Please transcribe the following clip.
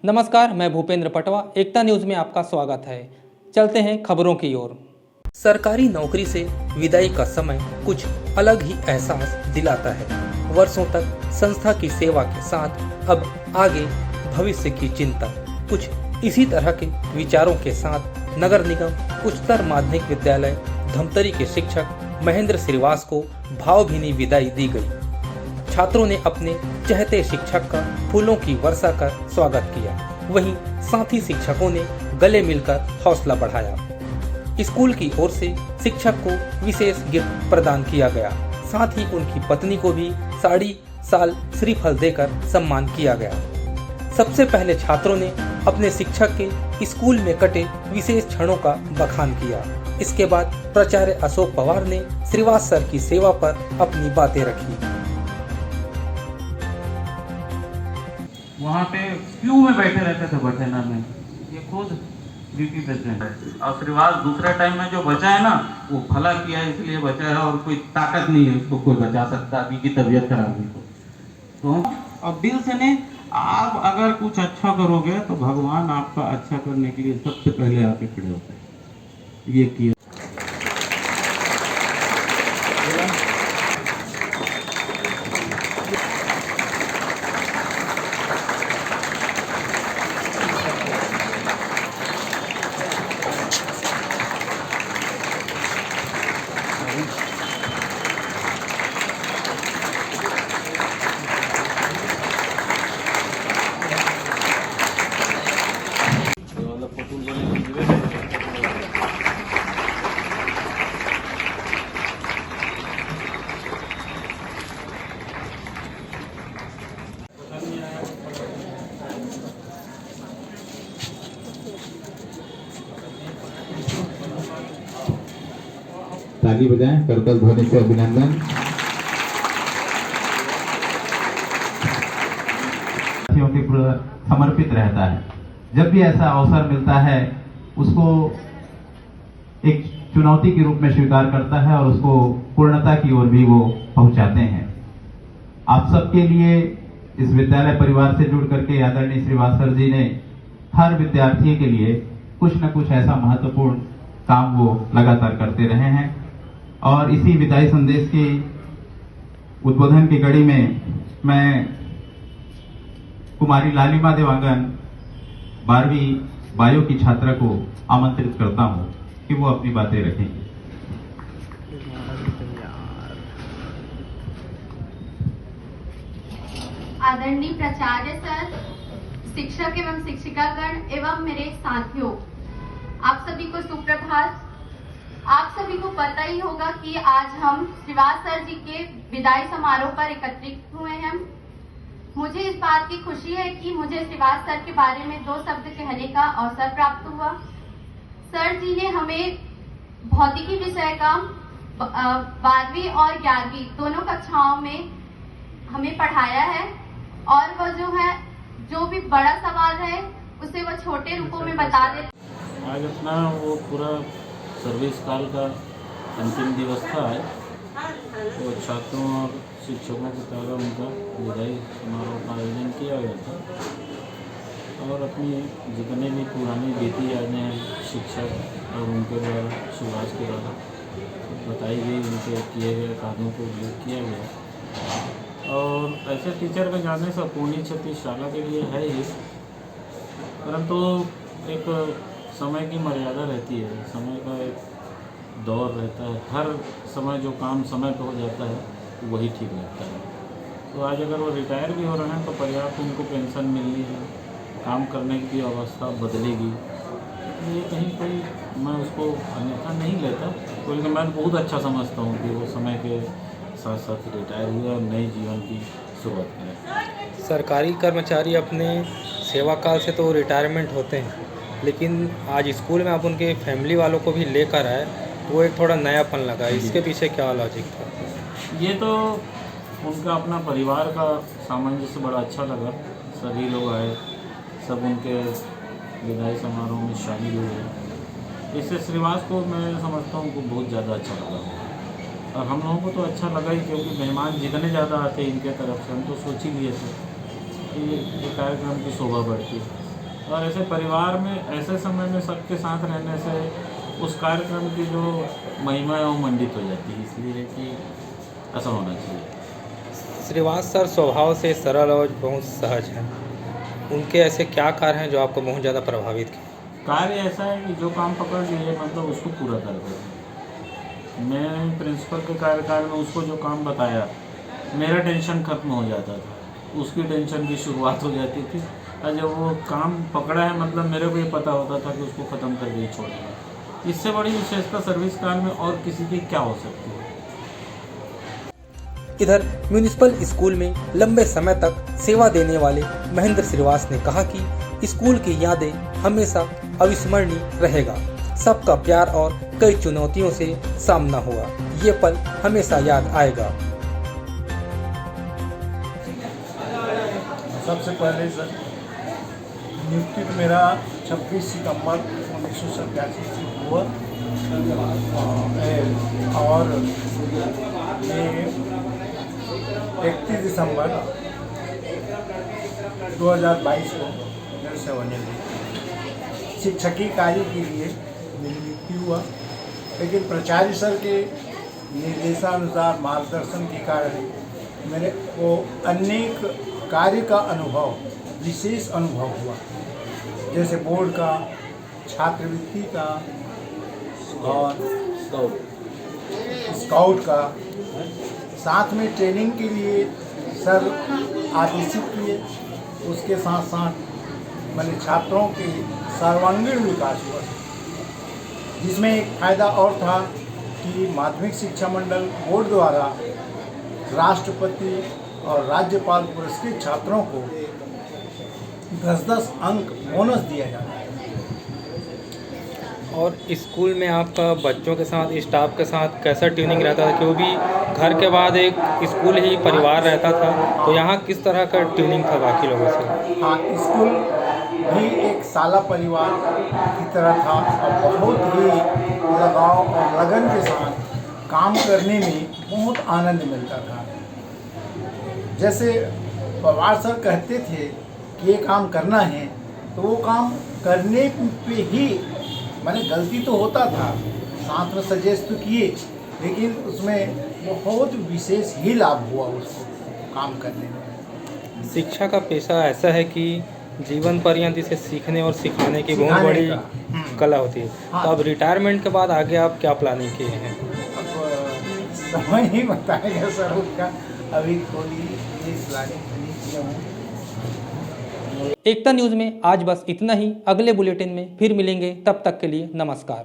नमस्कार, मैं भूपेंद्र पटवा। एकता न्यूज़ में आपका स्वागत है। चलते हैं खबरों की ओर। सरकारी नौकरी से विदाई का समय कुछ अलग ही एहसास दिलाता है। वर्षों तक संस्था की सेवा के साथ अब आगे भविष्य की चिंता। कुछ इसी तरह के विचारों के साथ नगर निगम उच्चतर माध्यमिक विद्यालय धमतरी के शिक्षक महेंद्र श्रीवास को भावभीनी विदाई दी गई। छात्रों ने अपने चहेते शिक्षक का फूलों की वर्षा कर स्वागत किया। वहीं साथी शिक्षकों ने गले मिलकर हौसला बढ़ाया। स्कूल की ओर से शिक्षक को विशेष गिफ्ट प्रदान किया गया। साथ ही उनकी पत्नी को भी साड़ी साल श्रीफल देकर सम्मान किया गया। सबसे पहले छात्रों ने अपने शिक्षक के स्कूल में कटे विशेष क्षणों का बखान किया। इसके बाद प्राचार्य अशोक पवार ने श्रीवास सर की सेवा पर अपनी बातें रखी। वहाँ पे क्यू में बैठे रहते थे बचेना में, ये खुद ड्यूटी प्रेसिडेंट है। और श्रीवास दूसरे टाइम में जो बचा है ना, वो भला किया है इसलिए बचा है, और कोई ताकत नहीं है उसको कोई बचा सकता अभी की तबीयत खराब हुई तो और दिल से नहीं, आप अगर कुछ अच्छा करोगे तो भगवान आपका अच्छा करने के लिए सबसे पहले आके खड़े होते हैं। ये किया ताली बजाएं, करतल ध्वनि से अभिनंदन। समर्पित रहता है। जब भी ऐसा अवसर मिलता है उसको एक चुनौती के रूप में स्वीकार करता है और उसको पूर्णता की ओर भी वो पहुंचाते हैं। आप सबके लिए इस विद्यालय परिवार से जुड़ करके आदरणीय श्रीवास सर जी ने हर विद्यार्थी के लिए कुछ न कुछ ऐसा महत्वपूर्ण काम वो लगातार करते रहे हैं। और इसी विदाई संदेश के उद्बोधन की कड़ी में मैं कुमारी लालिमा देवांगन 12वीं बायो की छात्रा को आमंत्रित करता हूं कि वो अपनी बातें रखेंगी। आदरणीय प्राचार्य सर, शिक्षक एवं शिक्षिकागण एवं मेरे साथियों, आप सभी को सुप्रभात। आप सभी को पता ही होगा कि आज हम श्रीवास सर जी के विदाई समारोह पर एकत्रित हुए हैं। मुझे इस बात की खुशी है कि मुझे श्रीवास सर के बारे में 2 शब्द कहने का अवसर प्राप्त हुआ। सर जी ने हमें भौतिकी विषय का 12वीं और 11वीं दोनों कक्षाओं में हमें पढ़ाया है, और वह जो भी बड़ा सवाल है उसे वह छोटे रूपों में बता देते। आज अपना वो पूरा सर्विस काल का अंतिम दिवस था आज, तो छात्रों और शिक्षकों के द्वारा उनका विदाई समारोह का आयोजन किया गया था। और अपनी जितने भी पुरानी बीती यादें हैं शिक्षक और उनके द्वारा श्रीवास के द्वारा बताई गई, उनके किए गए कार्यों को उल्लेख किया गया। और ऐसे टीचर का जाने से अपूर्णीय क्षति शाला के लिए है ही, परंतु एक समय की मर्यादा रहती है, समय का एक दौर रहता है। हर समय जो काम समय पर हो जाता है वही ठीक लगता है। तो आज अगर वो रिटायर भी हो रहे हैं तो पर्याप्त उनको पेंशन मिलनी है, काम करने की अवस्था बदलेगी। ये कहीं कोई मैं उसको अन्यथा नहीं लेता, बल्कि मैं बहुत अच्छा समझता हूँ कि वो समय के साथ साथ रिटायर हुए और नए जीवन की शुरुआत करें। सरकारी कर्मचारी अपने सेवा काल से तो रिटायरमेंट होते हैं, लेकिन आज स्कूल में आप उनके फैमिली वालों को भी लेकर आए, वो एक थोड़ा नयापन लगा। इसके पीछे क्या लॉजिक था? ये तो उनका अपना परिवार का सामंजस्य बड़ा अच्छा लगा। सभी लोग आए, सब उनके विदाई समारोह में शामिल हुए। इससे श्रीवास को मैं समझता हूँ कि बहुत ज़्यादा अच्छा लगा, और हम लोगों को तो अच्छा लगा ही, क्योंकि मेहमान जितने ज़्यादा आते इनके तरफ से हम तो सोच ही लिए थे कि ये कार्यक्रम की शोभा बढ़ती। और ऐसे परिवार में ऐसे समय में सबके साथ रहने से उस कार्यक्रम की जो महिमा है वो मंडित हो जाती है, इसलिए कि ऐसा होना चाहिए। श्रीवास सर स्वभाव से सरल और बहुत सहज हैं। उनके ऐसे क्या कार्य हैं जो आपको बहुत ज़्यादा प्रभावित किए? कार्य ऐसा है कि जो काम पकड़ लिए मतलब उसको पूरा कर देते। मैं प्रिंसिपल के कार्यकाल में उसको जो काम बताया मेरा टेंशन खत्म हो जाता था, उसकी टेंशन की शुरुआत हो जाती थी। और जब वो काम पकड़ा है मतलब मेरे को ये पता होता था कि उसको ख़त्म कर दिए छोड़ना। इससे बड़ी विशेषता सर्विस काल में और किसी की क्या हो सकती है। इधर म्यूनिसिपल स्कूल में लंबे समय तक सेवा देने वाले महेंद्र श्रीवास ने कहा कि स्कूल की यादें हमेशा अविस्मरणीय रहेगा। सबका प्यार और कई चुनौतियों से सामना हुआ, ये पल हमेशा याद आएगा। सबसे पहले सर नियुक्ति तो मेरा 26 सितंबर 1987 से हुआ और ये 31 दिसंबर 2022 को मेरे से होने लगी। शिक्षकी कार्य के लिए मेरी नियुक्ति हुआ, लेकिन प्राचार्य सर के निर्देशानुसार मार्गदर्शन के कारण मेरे को अनेक कार्य का अनुभव, विशेष अनुभव हुआ, जैसे बोर्ड का, छात्रवृत्ति का और स्काउट का। साथ में ट्रेनिंग के लिए सर आदेशित किए, उसके साथ साथ मैंने छात्रों के सर्वांगीण विकास हुआ, जिसमें एक फायदा और था कि माध्यमिक शिक्षा मंडल बोर्ड द्वारा राष्ट्रपति और राज्यपाल पुरस्कृत छात्रों को 10-10 अंक बोनस दिया जाता है। और स्कूल में आपका बच्चों के साथ, स्टाफ के साथ कैसा ट्यूनिंग रहता था? क्योंकि घर के बाद एक स्कूल ही परिवार रहता था, तो यहाँ किस तरह का ट्यूनिंग था बाकी लोगों से? हाँ, स्कूल भी एक साला परिवार की तरह था और बहुत ही लगाव और लगन के साथ काम करने में बहुत आनंद मिलता था। जैसे पवार सर कहते थे कि ये काम करना है, तो वो काम करने पे ही, मैंने गलती तो होता था, साथ में सजेस्ट तो किए, लेकिन उसमें बहुत विशेष ही लाभ हुआ उसको काम करने में। शिक्षा का पेशा ऐसा है कि जीवन पर्यंत इसे सीखने और सिखाने की बहुत सिखाने बड़ी का। कला होती है। हाँ। तो अब रिटायरमेंट के बाद आगे आप क्या प्लानिंग किए हैं? अब समय ही बताएगा सर उसका, अभी कोई इस प्लानिंग नहीं किया हूँ। एकता न्यूज़ में आज बस इतना ही। अगले बुलेटिन में फिर मिलेंगे, तब तक के लिए नमस्कार।